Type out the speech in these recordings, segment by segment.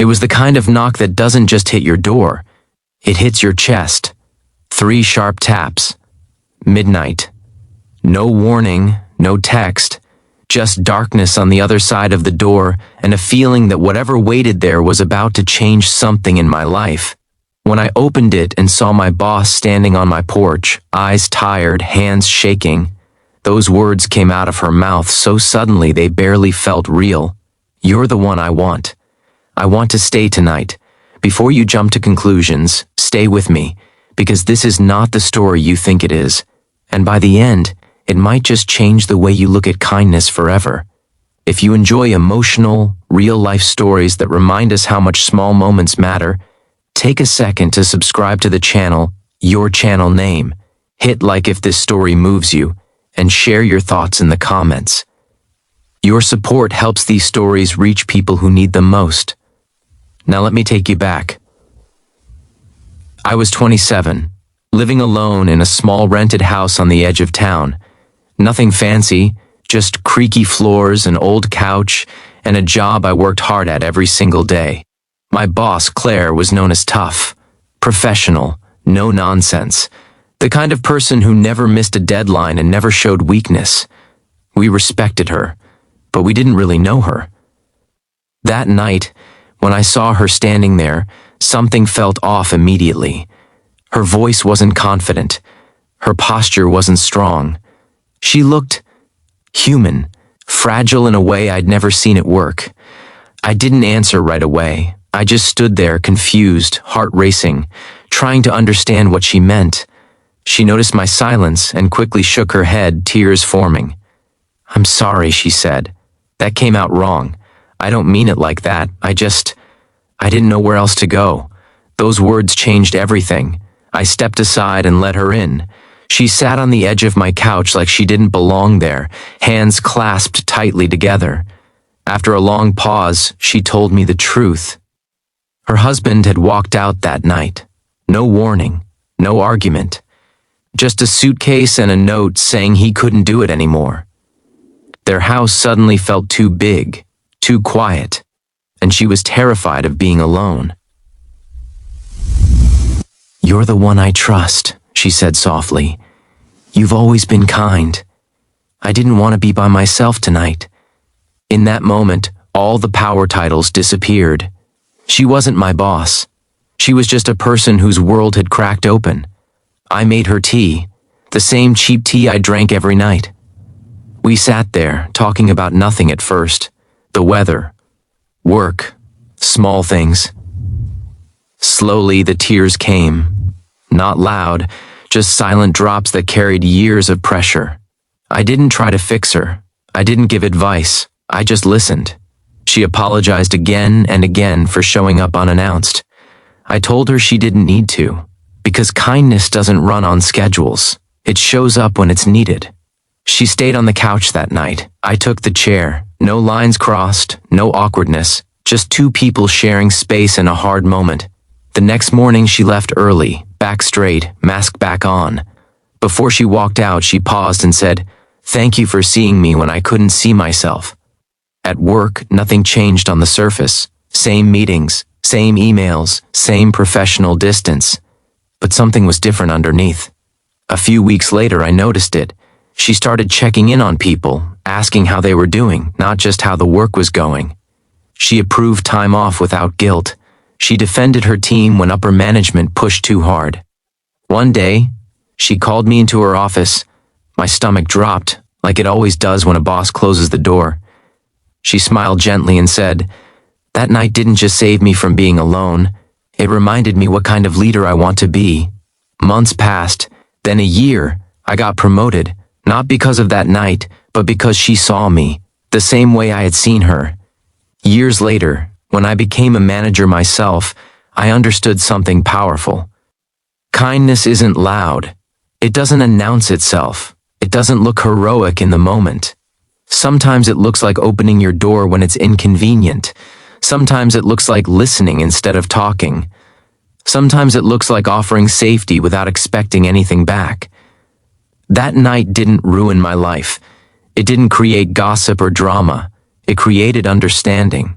It was the kind of knock that doesn't just hit your door, it hits your chest. 3 sharp taps. Midnight. No warning, no text, just darkness on the other side of the door and a feeling that whatever waited there was about to change something in my life. When I opened it and saw my boss standing on my porch, eyes tired, hands shaking, those words came out of her mouth so suddenly they barely felt real. "You're the one I want. I want to stay tonight. Before you jump to conclusions, stay with me, because this is not the story you think it is. And by the end, it might just change the way you look at kindness forever." If you enjoy emotional, real-life stories that remind us how much small moments matter, take a second to subscribe to the channel, your channel name. Hit like if this story moves you, and share your thoughts in the comments. Your support helps these stories reach people who need them most. Now let me take you back. I was 27, living alone in a small rented house on the edge of town. Nothing fancy, just creaky floors, an old couch, and a job I worked hard at every single day. My boss, Claire, was known as tough, professional, no nonsense, the kind of person who never missed a deadline and never showed weakness. We respected her, but we didn't really know her. That night, when I saw her standing there, something felt off immediately. Her voice wasn't confident. Her posture wasn't strong. She looked human, fragile in a way I'd never seen it work. I didn't answer right away. I just stood there, confused, heart racing, trying to understand what she meant. She noticed my silence and quickly shook her head, tears forming. "I'm sorry," she said. "That came out wrong. I don't mean it like that. I didn't know where else to go." Those words changed everything. I stepped aside and let her in. She sat on the edge of my couch like she didn't belong there, hands clasped tightly together. After a long pause, she told me the truth. Her husband had walked out that night. No warning, no argument. Just a suitcase and a note saying he couldn't do it anymore. Their house suddenly felt too big, too quiet, and she was terrified of being alone. "You're the one I trust," she said softly. "You've always been kind. I didn't want to be by myself tonight." In that moment, all the power titles disappeared. She wasn't my boss. She was just a person whose world had cracked open. I made her tea, the same cheap tea I drank every night. We sat there, talking about nothing at first. The weather, work, small things. Slowly, the tears came. Not loud, just silent drops that carried years of pressure. I didn't try to fix her. I didn't give advice. I just listened. She apologized again and again for showing up unannounced. I told her she didn't need to, because kindness doesn't run on schedules. It shows up when it's needed. She stayed on the couch that night. I took the chair. No lines crossed, no awkwardness, just 2 people sharing space in a hard moment. The next morning she left early, back straight, mask back on. Before she walked out, she paused and said, "Thank you for seeing me when I couldn't see myself." At work, nothing changed on the surface. Same meetings, same emails, same professional distance. But something was different underneath. A few weeks later, I noticed it. She started checking in on people, asking how they were doing, not just how the work was going. She approved time off without guilt. She defended her team when upper management pushed too hard. One day, she called me into her office. My stomach dropped, like it always does when a boss closes the door. She smiled gently and said, "That night didn't just save me from being alone. It reminded me what kind of leader I want to be." Months passed, then a year. I got promoted, not because of that night, but because she saw me, the same way I had seen her. Years later, when I became a manager myself, I understood something powerful. Kindness isn't loud. It doesn't announce itself. It doesn't look heroic in the moment. Sometimes it looks like opening your door when it's inconvenient. Sometimes it looks like listening instead of talking. Sometimes it looks like offering safety without expecting anything back. That night didn't ruin my life. It didn't create gossip or drama. It created understanding.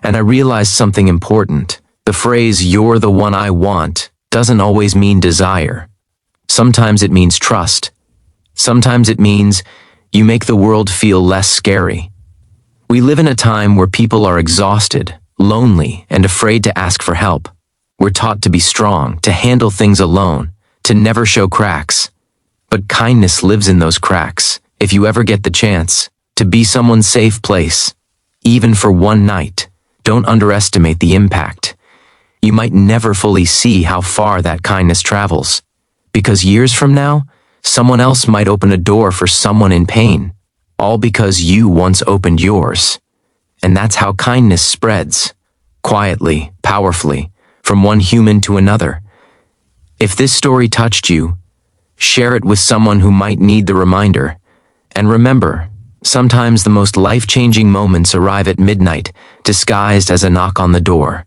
And I realized something important. The phrase, "you're the one I want," doesn't always mean desire. Sometimes it means trust. Sometimes it means you make the world feel less scary. We live in a time where people are exhausted, lonely, and afraid to ask for help. We're taught to be strong, to handle things alone, to never show cracks. But kindness lives in those cracks. If you ever get the chance to be someone's safe place, even for one night, don't underestimate the impact. You might never fully see how far that kindness travels, because years from now, someone else might open a door for someone in pain, all because you once opened yours. And that's how kindness spreads, quietly, powerfully, from one human to another. If this story touched you, share it with someone who might need the reminder. And remember, sometimes the most life-changing moments arrive at midnight, disguised as a knock on the door.